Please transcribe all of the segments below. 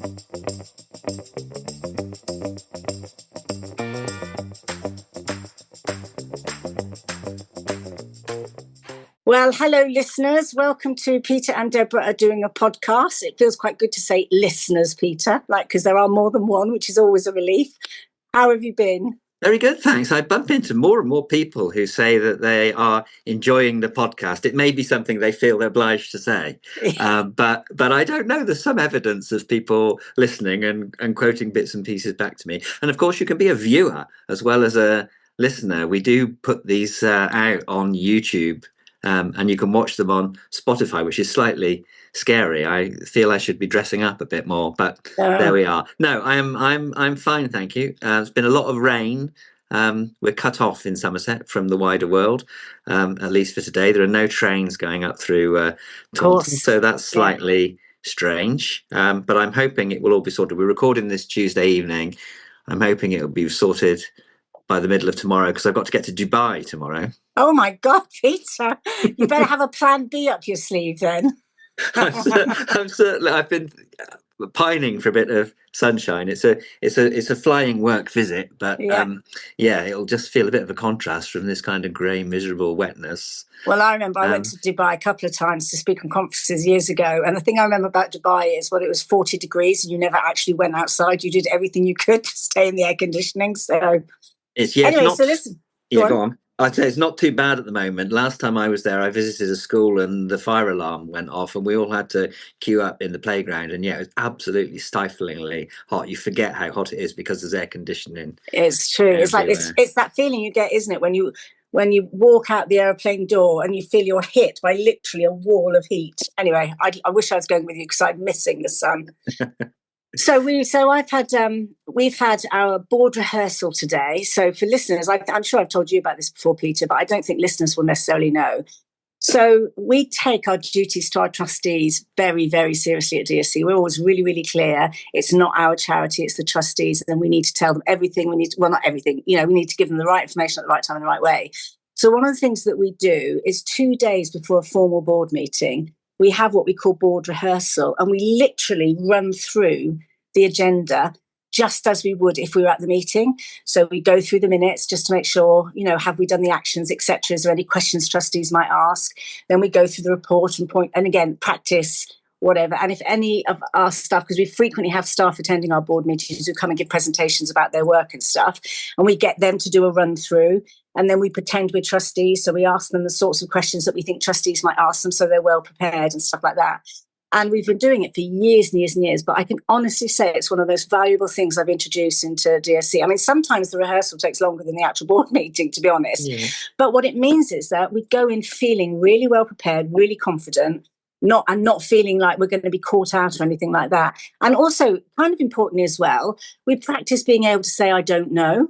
Well, hello, listeners. Welcome to Peter and Debra are doing a podcast. It feels quite good to say listeners, Peter, because there are more than one, which is always a relief. How have you been? Very good, thanks. I bump into more and more people who say that they are enjoying the podcast. It may be something they feel they're obliged to say, but I don't know. There's some evidence of people listening and quoting bits and pieces back to me. And of course, you can be a viewer as well as a listener. We do put these out on YouTube. And you can watch them on Spotify, which is slightly scary. I feel I should be dressing up a bit more, but there we are. No, I'm fine, thank you. It's been a lot of rain. We're cut off in Somerset from the wider world, at least for today. There are no trains going up through Taunton, so that's slightly strange. But I'm hoping it will all be sorted. We're recording this Tuesday evening. I'm hoping it will be sorted by the middle of tomorrow, because I've got to get to Dubai tomorrow. Oh my God, Peter! You better have a plan B up your sleeve then. I'm certainly. I've been pining for a bit of sunshine. It's a flying work visit, but it'll just feel a bit of a contrast from this kind of grey, miserable wetness. Well, I remember I went to Dubai a couple of times to speak on conferences years ago, and the thing I remember about Dubai is it was 40 degrees, and you never actually went outside. You did everything you could to stay in the air conditioning. So so listen. Go on. I'd say it's not too bad at the moment. Last time I was there, I visited a school and the fire alarm went off and we all had to queue up in the playground. And it was absolutely stiflingly hot. You forget how hot it is because there's air conditioning. It's true. Everywhere. It's that feeling you get, isn't it? When you walk out the aeroplane door and you feel you're hit by literally a wall of heat. Anyway, I wish I was going with you because I'm missing the sun. We've had our board rehearsal today. So for listeners, I'm sure I've told you about this before, Peter, but I don't think listeners will necessarily know. So we take our duties to our trustees very, very seriously at DSC. We're always really, really clear. It's not our charity, it's the trustees, and we need to tell them everything. Not everything, we need to give them the right information at the right time in the right way. So one of the things that we do is 2 days before a formal board meeting, we have what we call board rehearsal, and we literally run through the agenda just as we would if we were at the meeting. So we go through the minutes just to make sure, have we done the actions, etc. Is there any questions trustees might ask? Then we go through the report and again, practice whatever. And if any of our staff, because we frequently have staff attending our board meetings who come and give presentations about their work and stuff, and we get them to do a run through. And then we pretend we're trustees. So we ask them the sorts of questions that we think trustees might ask them so they're well prepared and stuff like that. And we've been doing it for years and years and years. But I can honestly say it's one of those valuable things I've introduced into DSC. I mean, sometimes the rehearsal takes longer than the actual board meeting, to be honest. Yeah. But what it means is that we go in feeling really well prepared, really confident, not feeling like we're going to be caught out or anything like that. And also, kind of importantly as well, we practice being able to say, I don't know.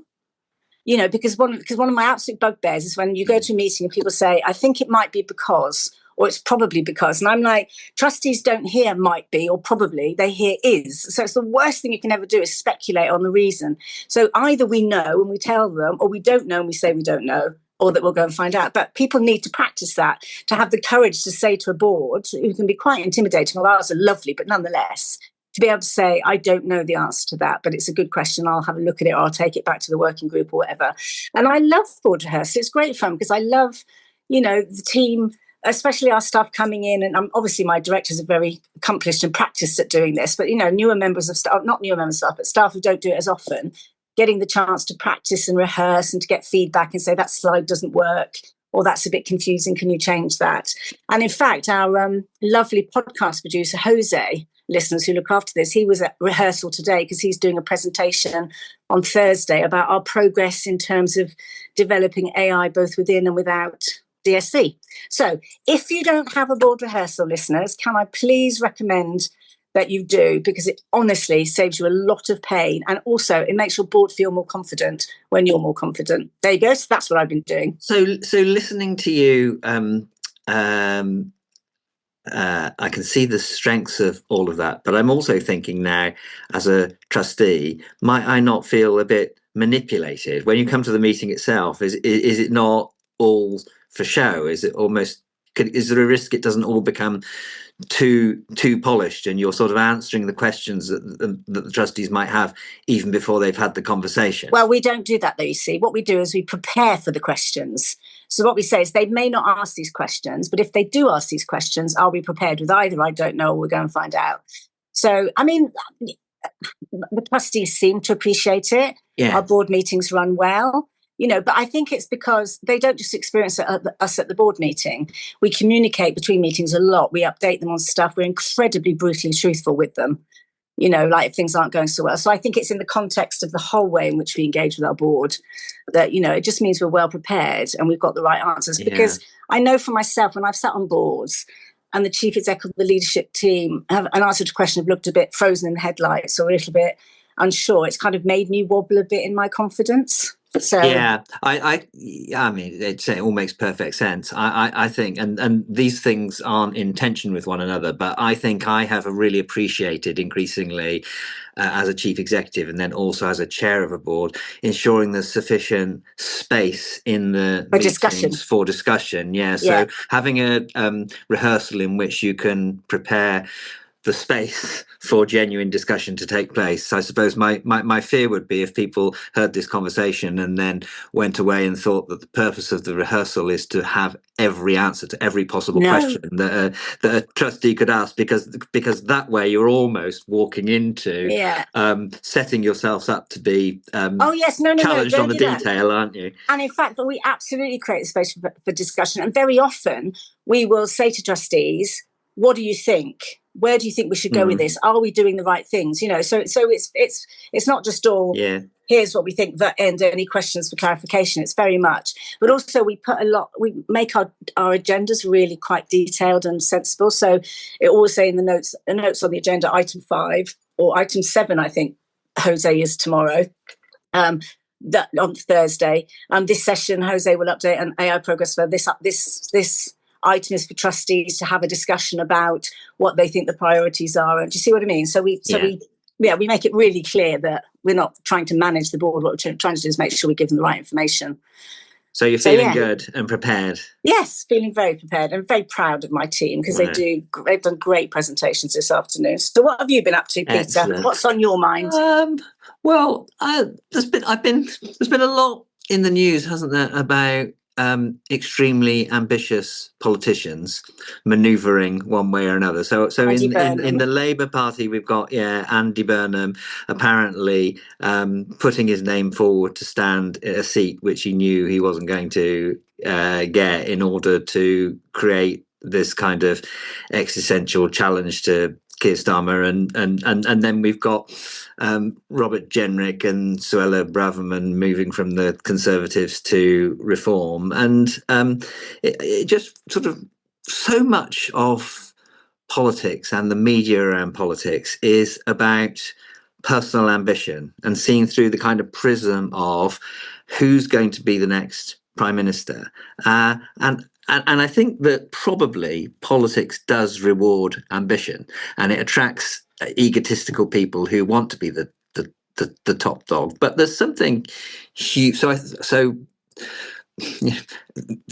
Because one of my absolute bugbears is when you go to a meeting and people say, I think it might be because, or it's probably because. And I'm like, trustees don't hear might be or probably, they hear is. So it's the worst thing you can ever do is speculate on the reason. So either we know and we tell them, or we don't know and we say we don't know, or that we'll go and find out. But people need to practice that, to have the courage to say to a board, who can be quite intimidating, well, ours are lovely, but nonetheless, to be able to say, I don't know the answer to that, but it's a good question. I'll have a look at it, or I'll take it back to the working group or whatever. And I love board rehearsal. It's great fun because I love, the team, especially our staff coming in. And obviously my directors are very accomplished and practiced at doing this, but, newer members of staff, not newer members of staff, but staff who don't do it as often, getting the chance to practice and rehearse and to get feedback and say that slide doesn't work, or that's a bit confusing, can you change that? And in fact, our lovely podcast producer, Jose, listeners who look after this, he was at rehearsal today because he's doing a presentation on Thursday about our progress in terms of developing AI both within and without DSC. So if you don't have a board rehearsal, listeners, can I please recommend that you do, because it honestly saves you a lot of pain, and also it makes your board feel more confident when you're more confident. There you go. So that's what I've been doing. So listening to you, I can see the strengths of all of that, but I'm also thinking now, as a trustee, might I not feel a bit manipulated when you come to the meeting itself? Is it not all for show? Is it almost is there a risk it doesn't all become too polished, and you're sort of answering the questions that the trustees might have even before they've had the conversation? Well, we don't do that, though. You see, what we do is we prepare for the questions. So what we say is they may not ask these questions, but if they do ask these questions, I'll be prepared with either I don't know or we'll go and find out. So, I mean, the trustees seem to appreciate it. Yeah. Our board meetings run well, but I think it's because they don't just experience us at the board meeting. We communicate between meetings a lot. We update them on stuff. We're incredibly brutally truthful with them, like if things aren't going so well. So I think it's in the context of the whole way in which we engage with our board that, it just means we're well prepared and we've got the right answers. Yeah. Because I know for myself, when I've sat on boards and the chief exec of the leadership team have an answer to a question, have looked a bit frozen in the headlights or a little bit unsure, it's kind of made me wobble a bit in my confidence. So yeah, I mean, it all makes perfect sense. I think, and these things aren't in tension with one another, but I think I have really appreciated increasingly as a chief executive, and then also as a chair of a board, ensuring there's sufficient space in the meetings for discussion. Yeah, so having a rehearsal in which you can prepare the space for genuine discussion to take place. I suppose my fear would be if people heard this conversation and then went away and thought that the purpose of the rehearsal is to have every answer to every possible question that a trustee could ask, because that way you're almost walking into setting yourselves up to be challenged on the detail, aren't you? And in fact, we absolutely create a space for discussion. And very often we will say to trustees, what do you think? Where do you think we should go with this? Are we doing the right things? So it's not just all here's what we think and any questions for clarification. It's very much, but also we make our agendas really quite detailed and sensible. So it always say in the notes on the agenda, item 5 or item 7, I think Jose is tomorrow. That on Thursday. This session, Jose will update an AI progress for this item is for trustees to have a discussion about what they think the priorities are. Do you see what I mean? So we make it really clear that we're not trying to manage the board. What we're trying to do is make sure we give them the right information. So you're feeling good and prepared? Yes, feeling very prepared and very proud of my team because they've done great presentations this afternoon. So what have you been up to, Peter? Excellent. What's on your mind? Well, there's been a lot in the news, hasn't there, about extremely ambitious politicians manoeuvring one way or another. So in the Labour Party, we've got Andy Burnham apparently putting his name forward to stand a seat which he knew he wasn't going to get, in order to create this kind of existential challenge to Keir Starmer, and then we've got Robert Jenrick and Suella Braverman moving from the Conservatives to Reform, and it just sort of, so much of politics and the media around politics is about personal ambition and seeing through the kind of prism of who's going to be the next Prime Minister, and I think that probably politics does reward ambition, and it attracts egotistical people who want to be the top dog. But there's something huge. So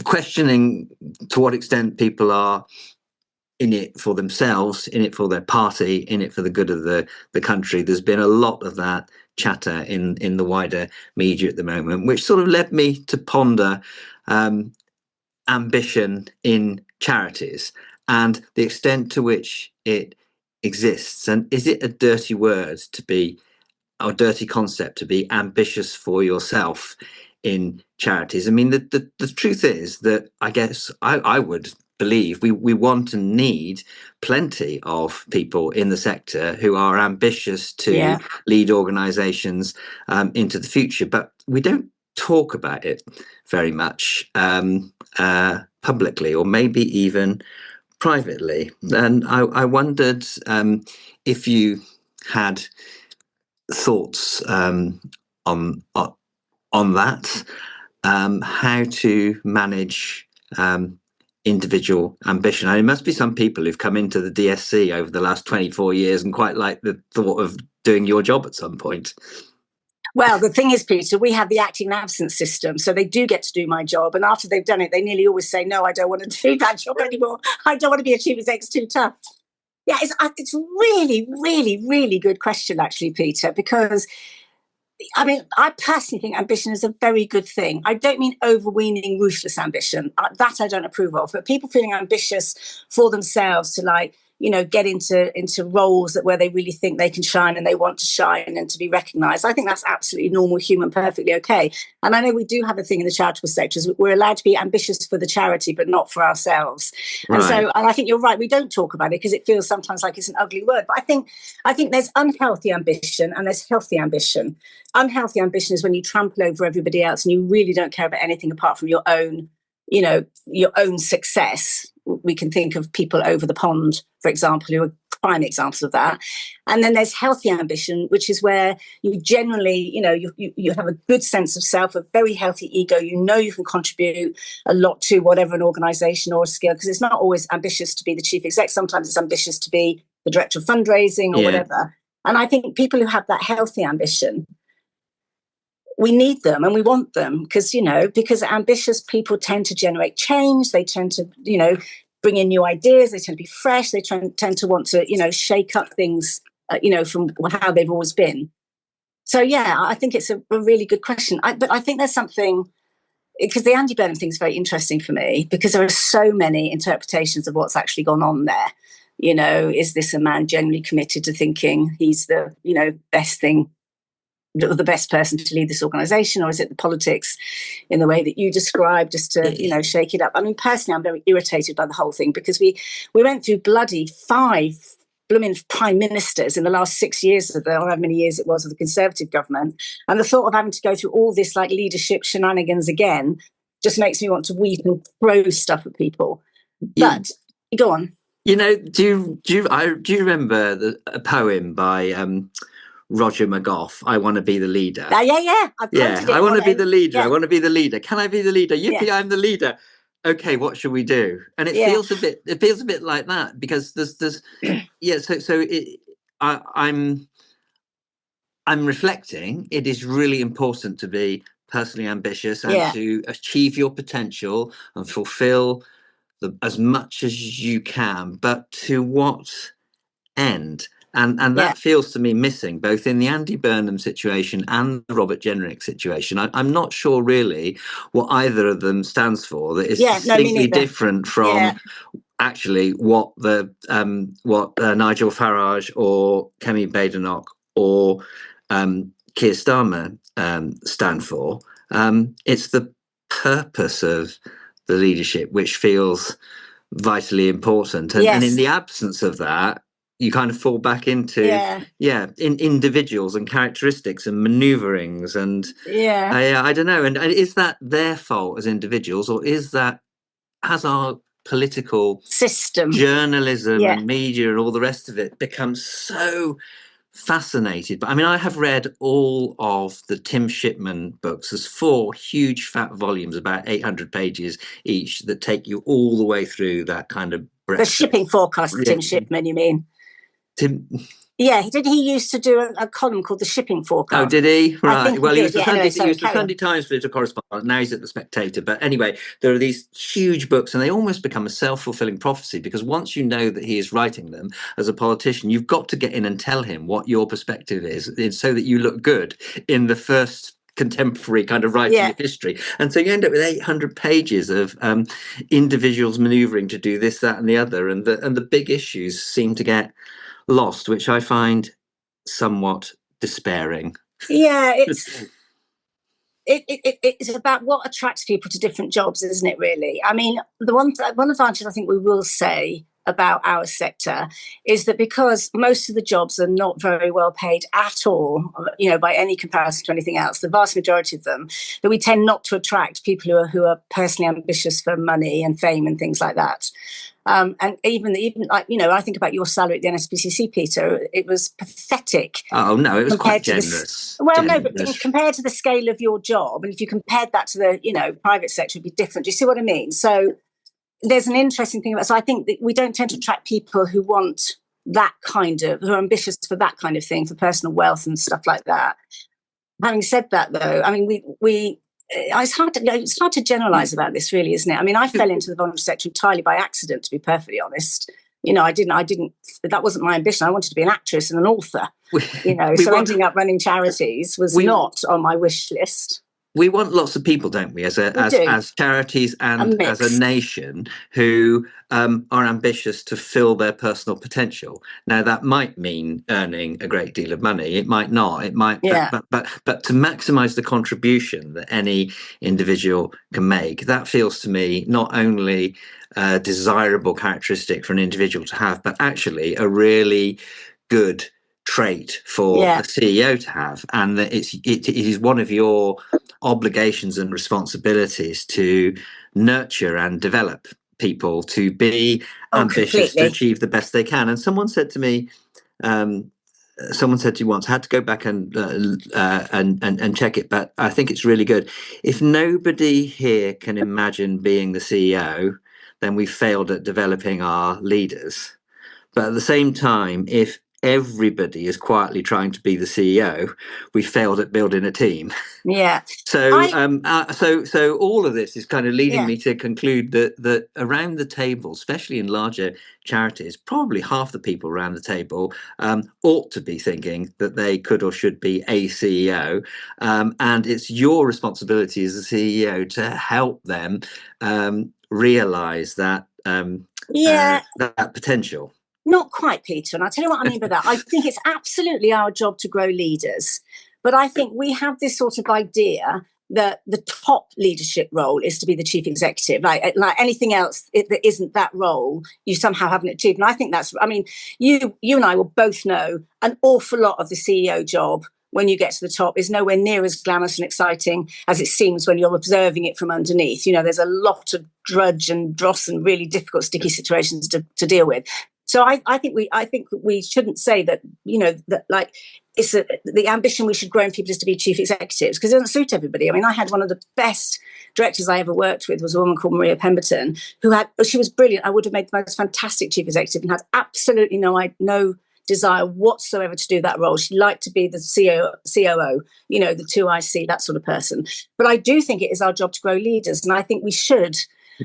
questioning to what extent people are in it for themselves, in it for their party, in it for the good of the country. There's been a lot of that chatter in the wider media at the moment, which sort of led me to ponder ambition in charities and the extent to which it exists, and is it a dirty word to be, or dirty concept to be ambitious for yourself in charities? I mean, the truth is that I guess I would believe we want and need plenty of people in the sector who are ambitious to lead organisations into the future, but we don't talk about it very much publicly, or maybe even privately. And I wondered if you had thoughts on that, how to manage individual ambition. There must be some people who've come into the DSC over the last 24 years and quite like the thought of doing your job at some point. Well, the thing is, Peter, we have the acting and absence system, so they do get to do my job. And after they've done it, they nearly always say, no, I don't want to do that job anymore. I don't want to be a chief exec, it's too tough. Yeah, it's really, really, really good question, actually, Peter, because I mean, I personally think ambition is a very good thing. I don't mean overweening, ruthless ambition. That I don't approve of. But people feeling ambitious for themselves to, like, you know, get into roles where they really think they can shine and they want to shine and to be recognised. I think that's absolutely normal, human, perfectly okay. And I know we do have a thing in the charitable sectors. We're allowed to be ambitious for the charity, but not for ourselves. Right. And I think you're right. We don't talk about it because it feels sometimes like it's an ugly word. But I think there's unhealthy ambition and there's healthy ambition. Unhealthy ambition is when you trample over everybody else and you really don't care about anything apart from your own, you know, your own success. We can think of people over the pond, for example, who are prime examples of that. And then there's healthy ambition, which is where you generally, you know, you have a good sense of self, a very healthy ego. You know you can contribute a lot to whatever an organisation or a skill, because it's not always ambitious to be the chief exec. Sometimes it's ambitious to be the director of fundraising or whatever. And I think people who have that healthy ambition, we need them and we want them because ambitious people tend to generate change. They tend to, you know, bring in new ideas. They tend to be fresh. They tend to want to, you know, shake up things, from how they've always been. So, yeah, I think it's a really good question. But I think there's something, because the Andy Burnham thing is very interesting for me because there are so many interpretations of what's actually gone on there. You know, is this a man genuinely committed to thinking he's the, you know, the best person to lead this organisation, or is it the politics in the way that you described, just to, you know, shake it up? I mean, personally, I'm very irritated by the whole thing because we went through bloody 5 blooming prime ministers in the last 6 years or however many years it was of the Conservative government, and the thought of having to go through all this like leadership shenanigans again just makes me want to weep and throw stuff at people. But go on. You know, do you remember a poem by Roger McGough, I want to be the leader. Yeah. I want to be the leader. Yeah. I want to be the leader. Can I be the leader? Yippee, I'm the leader. Okay, what should we do? And it feels a bit like that because there's I'm reflecting. It is really important to be personally ambitious and to achieve your potential and fulfill as much as you can, but to what end? And that feels to me missing, both in the Andy Burnham situation and the Robert Jenrick situation. I'm not sure really what either of them stands for. That is distinctly different from actually what Nigel Farage or Kemi Badenoch or Keir Starmer stand for. It's the purpose of the leadership which feels vitally important, and in the absence of that, you kind of fall back into in individuals and characteristics and maneuverings and I don't know. And is that their fault as individuals, or has our political system, journalism and media and all the rest of it become so fascinated? But I mean, I have read all of the Tim Shipman books. There's 4 huge fat volumes, about 800 pages each, that take you all the way through that kind of the shipping forecast. Tim Shipman, you mean? Yeah, he used to do a column called The Shipping Forecast. Oh, did he? Right. Well, he was the Sunday Times political correspondent. Now he's at The Spectator. But anyway, there are these huge books, and they almost become a self-fulfilling prophecy, because once you know that he is writing them as a politician, you've got to get in and tell him what your perspective is so that you look good in the first contemporary kind of writing of history. And so you end up with 800 pages of individuals manoeuvring to do this, that, and the other, and the big issues seem to get lost, which I find somewhat despairing. Yeah, it's about what attracts people to different jobs, isn't it, really? I mean, the one advantage I think we will say about our sector is that because most of the jobs are not very well paid at all, you know, by any comparison to anything else, the vast majority of them, that we tend not to attract people who are personally ambitious for money and fame and things like that. And even like, you know, I think about your salary at the NSPCC, Peter, it was pathetic. Oh, no, it was quite generous. No, but compared to the scale of your job, and if you compared that to the, you know, private sector, it'd be different. Do you see what I mean? So there's an interesting thing about, so I think that we don't tend to attract people who want that kind of, who are ambitious for that kind of thing, for personal wealth and stuff like that. having said that, though, I mean, it's hard to generalize about this, really, isn't it? I mean, I fell into the voluntary sector entirely by accident, to be perfectly honest. I didn't, that wasn't my ambition. I wanted to be an actress and an author, so ending up running charities was not on my wish list. We want lots of people, don't we, as charities and as a nation who are ambitious to fill their personal potential. Now, that might mean earning a great deal of money. It might not. It might, but to maximise the contribution that any individual can make, that feels to me not only a desirable characteristic for an individual to have, but actually a really good trait for a CEO to have, and that it is one of your obligations and responsibilities to nurture and develop people to be ambitious to achieve the best they can. And someone said to me once, I had to go back and check it, but I think it's really good. If nobody here can imagine being the CEO, then we failed at developing our leaders. But at the same time, if everybody is quietly trying to be the CEO, we failed at building a team. Yeah. So so all of this is kind of leading me to conclude that around the table, especially in larger charities, probably half the people around the table ought to be thinking that they could or should be a CEO, and it's your responsibility as a CEO to help them realise that that potential. Not quite, Peter. And I'll tell you what I mean by that. I think it's absolutely our job to grow leaders. But I think we have this sort of idea that the top leadership role is to be the chief executive. Like anything else that isn't that role, you somehow haven't achieved. And I think you and I will both know an awful lot of the CEO job when you get to the top is nowhere near as glamorous and exciting as it seems when you're observing it from underneath. There's a lot of drudge and dross and really difficult, sticky situations to deal with. So I think we shouldn't say that, that like it's the ambition we should grow in people is to be chief executives, because it doesn't suit everybody. I mean, I had one of the best directors I ever worked with was a woman called Maria Pemberton, she was brilliant. I would have made the most fantastic chief executive and had absolutely no desire whatsoever to do that role. She liked to be the COO, the 2IC, that sort of person. But I do think it is our job to grow leaders, and I think we should.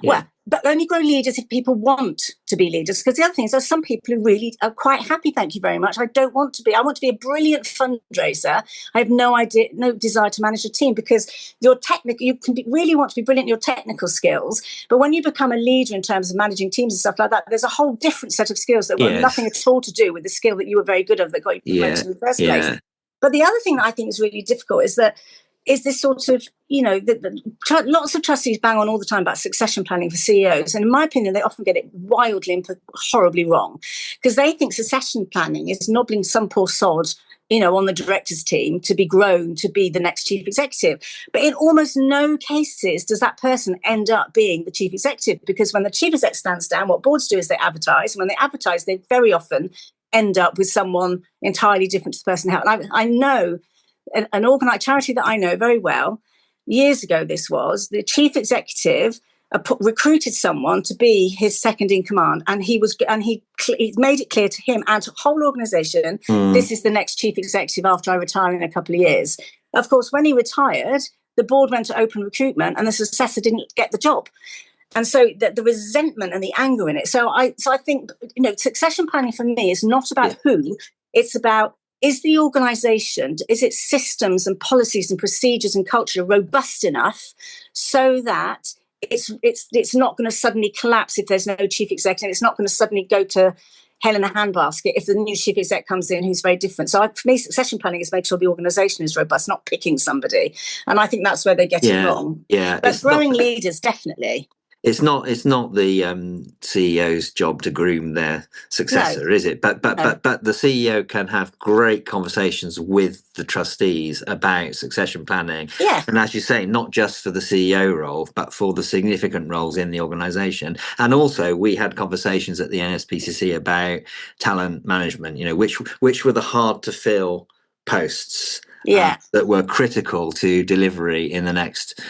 Yeah. Well, but only grow leaders if people want to be leaders. Because the other thing is, there's some people who really are quite happy. Thank you very much. I don't want to be. I want to be a brilliant fundraiser. I have no desire to manage a team, because your technical, you can really want to be brilliant in your technical skills. But when you become a leader in terms of managing teams and stuff like that, there's a whole different set of skills that have nothing at all to do with the skill that you were very good at that got you promoted in the first place. But the other thing that I think is really difficult is this sort of, lots of trustees bang on all the time about succession planning for CEOs. And in my opinion, they often get it wildly and horribly wrong, because they think succession planning is nobbling some poor sod, on the director's team to be grown to be the next chief executive. But in almost no cases does that person end up being the chief executive, because when the chief exec stands down, what boards do is they advertise. And when they advertise, they very often end up with someone entirely different to the person. And I know an organised charity that I know very well, years ago this was, the chief executive recruited someone to be his second in command, and he made it clear to him and to the whole organisation, this is the next chief executive after I retire in a couple of years. Of course, when he retired, the board went to open recruitment and the successor didn't get the job. And so the resentment and the anger in it. So I think, succession planning for me is not about who, it's about, is the organisation, is its systems and policies and procedures and culture robust enough so that it's not going to suddenly collapse if there's no chief executive. It's not going to suddenly go to hell in a handbasket if the new chief exec comes in who's very different. So for me, succession planning is make sure the organisation is robust, not picking somebody. And I think that's where they get it wrong. Yeah, but growing leaders, definitely. It's not the CEO's job to groom their successor, is it? But the CEO can have great conversations with the trustees about succession planning. Yeah. And as you say, not just for the CEO role, but for the significant roles in the organisation. And also, we had conversations at the NSPCC about talent management. Which were the hard to fill posts that were critical to delivery in the next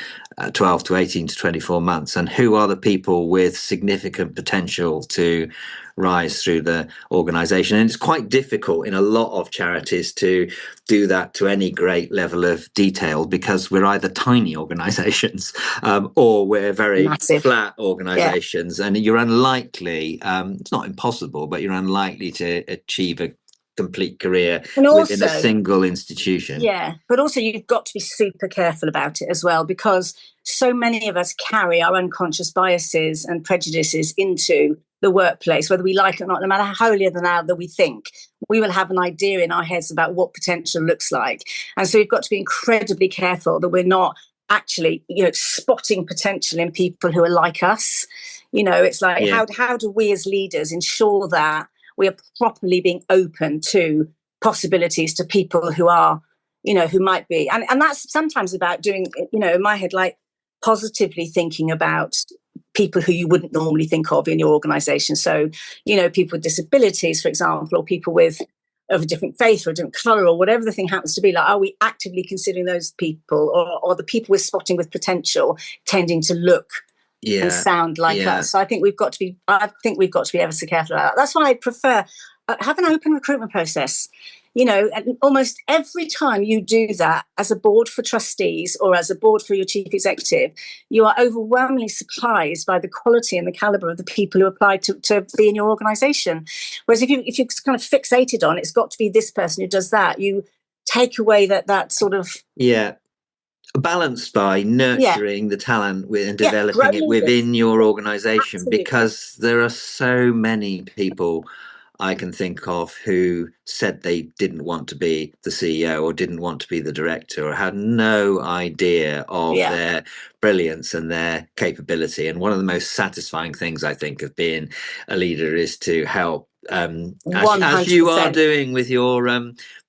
12 to 18 to 24 months, and who are the people with significant potential to rise through the organisation. And it's quite difficult in a lot of charities to do that to any great level of detail, because we're either tiny organisations or we're very Massive. flat organisations, and you're unlikely, it's not impossible, but you're unlikely to achieve a complete career within a single institution. Yeah, but also you've got to be super careful about it as well, because so many of us carry our unconscious biases and prejudices into the workplace, whether we like it or not. No matter how holier than thou that we think, we will have an idea in our heads about what potential looks like. And so we've got to be incredibly careful that we're not actually, spotting potential in people who are like us. It's like, how do we as leaders ensure that we are properly being open to possibilities, to people who are, who might be. And that's sometimes about doing, in my head, like positively thinking about people who you wouldn't normally think of in your organization. So, people with disabilities, for example, or people of a different faith or a different color or whatever the thing happens to be. Like, are we actively considering those people, or the people we're spotting with potential tending to look and sound like us? So I think we've got to be ever so careful about that. That's why I prefer have an open recruitment process. And almost every time you do that as a board for trustees or as a board for your chief executive, you are overwhelmingly surprised by the quality and the caliber of the people who apply to be in your organisation. Whereas if you're kind of fixated on it's got to be this person who does that, you take away that sort of balanced by nurturing the talent and developing it within your organisation. Absolutely. Because there are so many people I can think of who said they didn't want to be the CEO or didn't want to be the director or had no idea of their brilliance and their capability. And one of the most satisfying things I think of being a leader is to help, as you are doing with your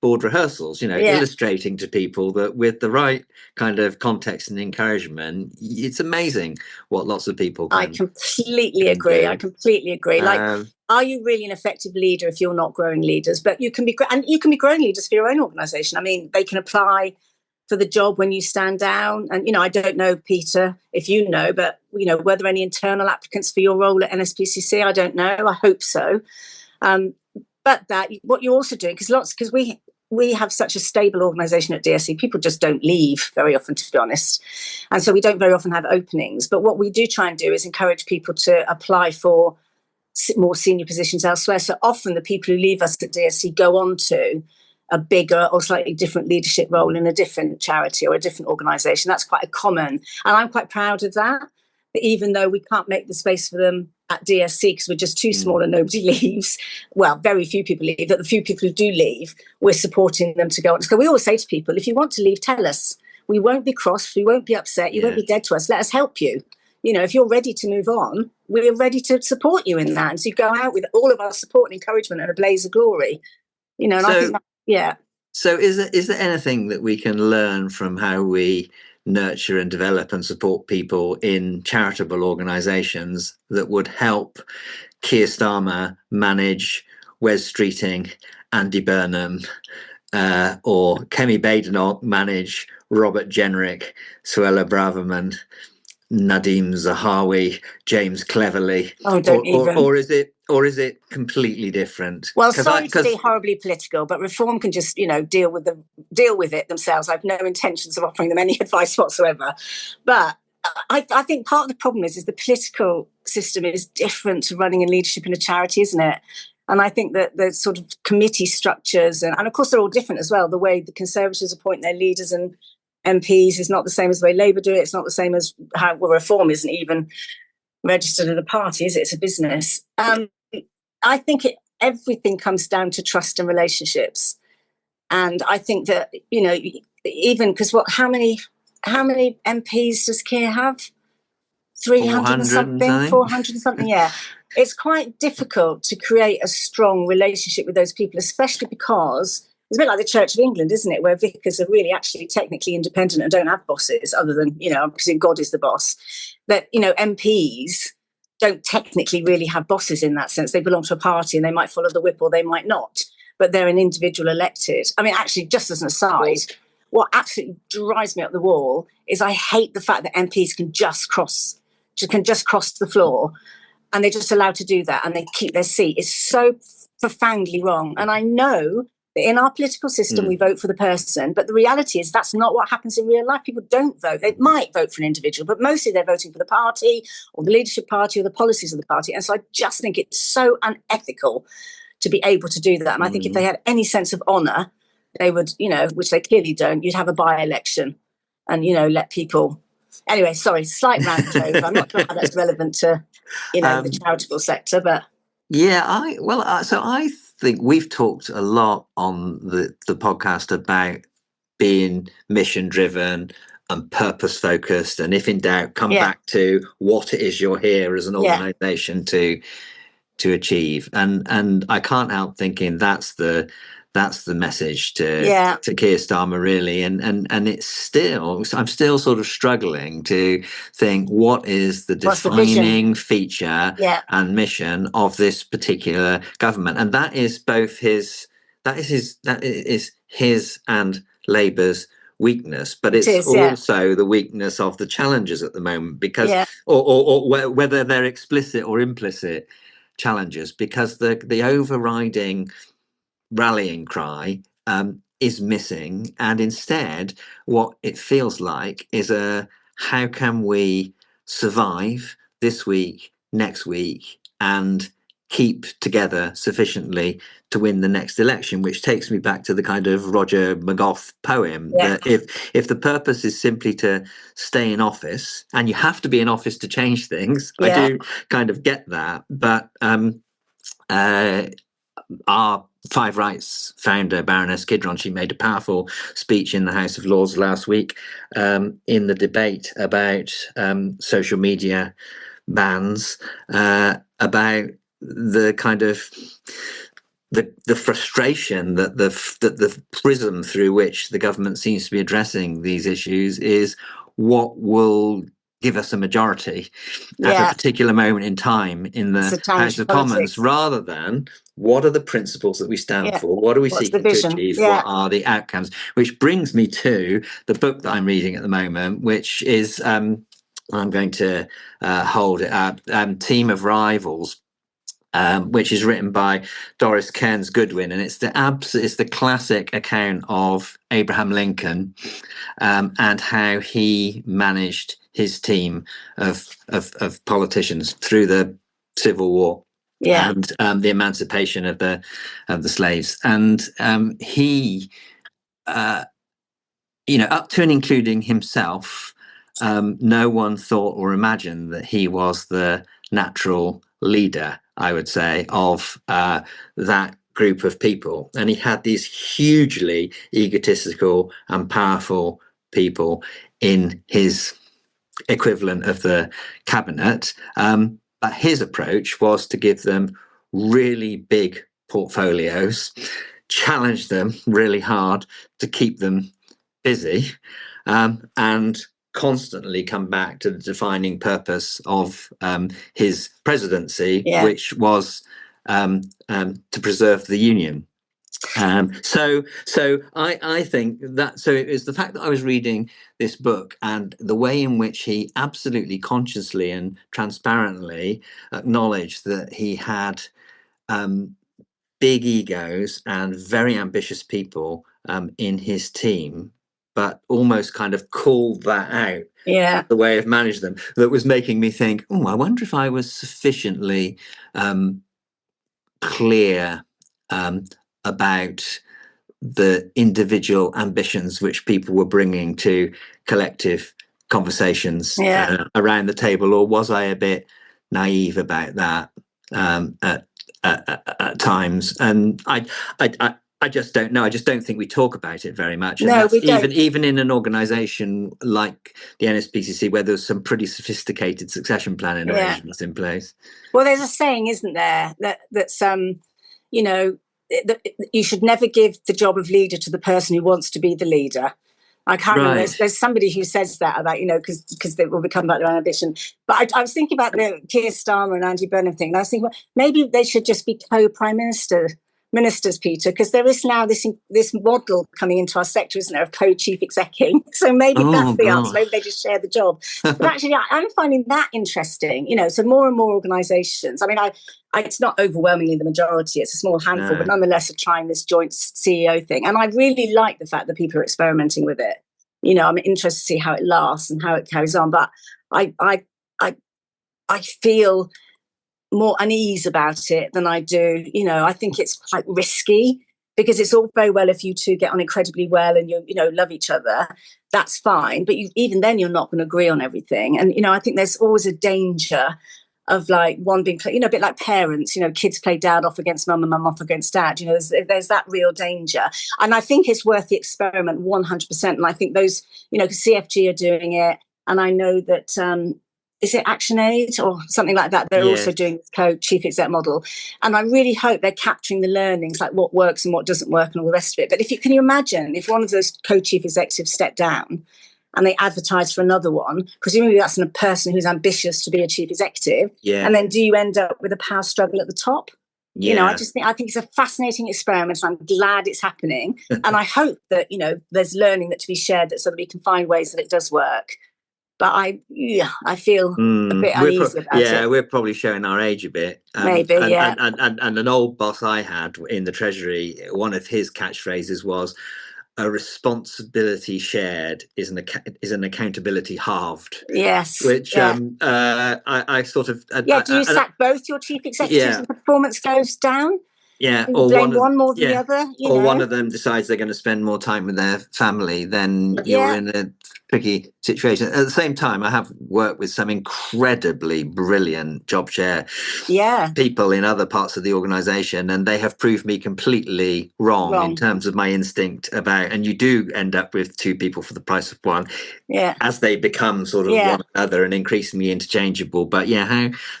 board rehearsals, illustrating to people that with the right kind of context and encouragement, it's amazing what lots of people can. I completely agree. Like, are you really an effective leader if you're not growing leaders? But you can be growing leaders for your own organisation. I mean, they can apply for the job when you stand down. And, I don't know, Peter, if you know, but, were there any internal applicants for your role at NSPCC? I don't know. I hope so. But what you're also doing, because we have such a stable organisation at DSC, people just don't leave very often, to be honest. And so we don't very often have openings. But what we do try and do is encourage people to apply for more senior positions elsewhere. So often the people who leave us at DSC go on to a bigger or slightly different leadership role in a different charity or a different organisation. That's quite a common. And I'm quite proud of that. But even though we can't make the space for them at DSC because we're just too small and nobody leaves, well, very few people leave, but the few people who do leave, we're supporting them to go on. So we always say to people, if you want to leave, tell us. We won't be cross, we won't be upset, you won't be dead to us. Let us help you. If you're ready to move on, we're ready to support you in that. And so you go out with all of our support and encouragement and a blaze of glory. And I think So is there anything that we can learn from how we nurture and develop and support people in charitable organisations that would help Keir Starmer manage Wes Streeting, Andy Burnham, or Kemi Badenoch manage Robert Jenrick, Suella Braverman, Nadeem Zahawi, James Cleverly, or is it completely different? Well, sorry to be horribly political, but Reform can just deal with it themselves. I've no intentions of offering them any advice whatsoever. But I think part of the problem is the political system is different to running and leadership in a charity, isn't it? And I think that the sort of committee structures, and of course they're all different as well. The way the Conservatives appoint their leaders and MPs is not the same as the way Labour do it. It's not the same as how Reform isn't even registered as a party, is it? It's a business. I think everything comes down to trust and relationships. And I think that, even because how many MPs does Keir have? 300 and something, 400 and something, yeah. It's quite difficult to create a strong relationship with those people, especially because it's a bit like the Church of England, isn't it, where vicars are really actually technically independent and don't have bosses other than, I presume God is the boss. That, MPs don't technically really have bosses in that sense. They belong to a party and they might follow the whip or they might not, but they're an individual elected. I mean, actually, just as an aside, what absolutely drives me up the wall is I hate the fact that MPs can just cross the floor and they're just allowed to do that, and they keep their seat, is so profoundly wrong. And I know that in our political system, we vote for the person, but the reality is that's not what happens in real life. People don't vote. They might vote for an individual, but mostly they're voting for the party or the leadership party or the policies of the party. And so I just think it's so unethical to be able to do that. And I think if they had any sense of honour, they would, which they clearly don't, you'd have a by-election and, let people... Anyway, sorry, slight rant over. I'm not sure how that's relevant to, the charitable sector, but... Yeah, I think we've talked a lot on the podcast about being mission-driven and purpose-focused, and if in doubt, come back to what it is you're here as an organisation to achieve. And I can't help thinking that's the message to Keir Starmer, really. And it's still, I'm still sort of struggling to think what is the defining feature and mission of this particular government. And that is both his and Labour's weakness, but it's also the weakness of the challengers at the moment, because or whether they're explicit or implicit challenges, because the overriding rallying cry is missing, and instead what it feels like is how can we survive this week, next week, and keep together sufficiently to win the next election, which takes me back to the kind of Roger McGough poem that if the purpose is simply to stay in office, and you have to be in office to change things, I do kind of get that, but our Five Rights founder, Baroness Kidron, she made a powerful speech in the House of Lords last week in the debate about social media bans, about the kind of the frustration that the prism through which the government seems to be addressing these issues is what will give us a majority at a particular moment in time in the House of Commons, rather than what are the principles that we stand for, what are we seeking to achieve, what are the outcomes. Which brings me to the book that I'm reading at the moment, which is I'm going to hold it up, Team of Rivals, which is written by Doris Kearns Goodwin, and it's the classic account of Abraham Lincoln and how he managed his team of politicians through the Civil War and the emancipation of the slaves. And he, up to and including himself, no one thought or imagined that he was the natural leader, I would say, of that group of people. And he had these hugely egotistical and powerful people in his equivalent of the cabinet. But his approach was to give them really big portfolios, challenge them really hard to keep them busy, and constantly come back to the defining purpose of his presidency, which was to preserve the Union. So I think that, so it was the fact that I was reading this book and the way in which he absolutely consciously and transparently acknowledged that he had big egos and very ambitious people in his team, but almost kind of called that out, the way of managing them, that was making me think, I wonder if I was sufficiently clear about the individual ambitions which people were bringing to collective conversations around the table, or was I a bit naive about that at times? And I just don't know. I just don't think we talk about it very much. And we don't. Even in an organisation like the NSPCC, where there's some pretty sophisticated succession planning arrangements in place. Well, there's a saying, isn't there, that's that you should never give the job of leader to the person who wants to be the leader. I can't remember. There's somebody who says that about, because they will become about their own ambition. But I was thinking about the Keir Starmer and Andy Burnham thing, and I was thinking, well, maybe they should just be co-prime minister ministers, Peter, because there is now this model coming into our sector, isn't there, of co-chief execing. So maybe that's the answer. Maybe they just share the job. But actually, I'm finding that interesting. So more and more organisations. I mean, it's not overwhelmingly the majority. It's a small handful, but nonetheless, are trying this joint CEO thing. And I really like the fact that people are experimenting with it. I'm interested to see how it lasts and how it carries on. But I feel more unease about it than I do. I think it's quite risky, because it's all very well if you two get on incredibly well and you love each other. That's fine, but even then you're not going to agree on everything. And I think there's always a danger of like one being, a bit like parents. Kids play dad off against mum and mum off against dad. There's that real danger. And I think it's worth the experiment 100%. And I think those, CFG are doing it, and I know that. Is it ActionAid or something like that? They're also doing this co-chief exec model. And I really hope they're capturing the learnings, like what works and what doesn't work and all the rest of it. But can you imagine if one of those co-chief executives stepped down and they advertise for another one, presumably that's a person who's ambitious to be a chief executive. Yeah. And then do you end up with a power struggle at the top? Yeah. I think it's a fascinating experiment. I'm glad it's happening. And I hope that, there's learning that to be shared, that so that we can find ways that it does work. But I feel a bit uneasy about it. Yeah, we're probably showing our age a bit. Maybe, yeah. And an old boss I had in the Treasury, one of his catchphrases was, "A responsibility shared is an accountability halved." Yes. Which I sort of... do you sack both your chief executives and performance goes down? Yeah, or blame one more than the other. Or one of them decides they're going to spend more time with their family, then you're in a tricky situation. At the same time, I have worked with some incredibly brilliant job share people in other parts of the organisation, and they have proved me completely wrong in terms of my instinct about, and you do end up with two people for the price of one as they become sort of one another and increasingly interchangeable. But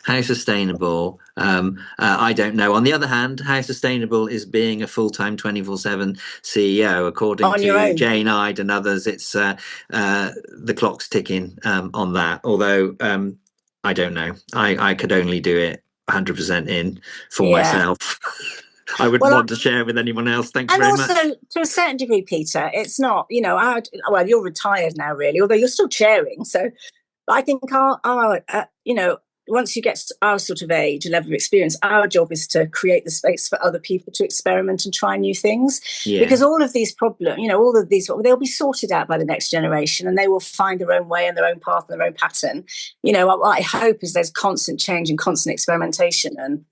how sustainable? I don't know. On the other hand, how sustainable is being a full-time 24/7 CEO? According to Jane Ide and others, it's the clock's ticking on that. Although I don't know. I could only do it 100% in for myself. I wouldn't want to share with anyone else. Thanks very much. And also, to a certain degree, Peter, it's not, well, you're retired now, really, although you're still chairing. So I think once you get to our sort of age and level of experience, our job is to create the space for other people to experiment and try new things. Yeah. Because all of these problems, they'll be sorted out by the next generation, and they will find their own way and their own path and their own pattern. What I hope is there's constant change and constant experimentation. And,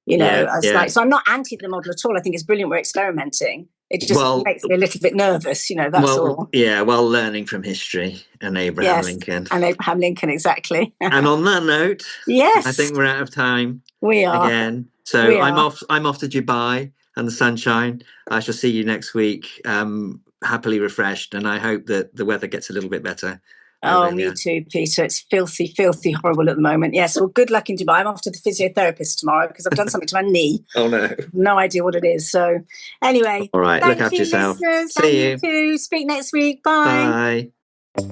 so I'm not anti the model at all. I think it's brilliant we're experimenting. It just makes me a little bit nervous, that's all. Yeah, learning from history and Abraham Lincoln. And Abraham Lincoln, exactly. And on that note, I think we're out of time. We are. Again. So I'm off to Dubai and the sunshine. I shall see you next week, happily refreshed, and I hope that the weather gets a little bit better. Oh, me too, Peter. It's filthy, filthy horrible at the moment. Yes, well, good luck in Dubai. I'm off to the physiotherapist tomorrow because I've done something to my knee. Oh, no. No idea what it is. So, anyway. All right, look after yourself. Listeners. See you. Too. Speak next week. Bye. Bye.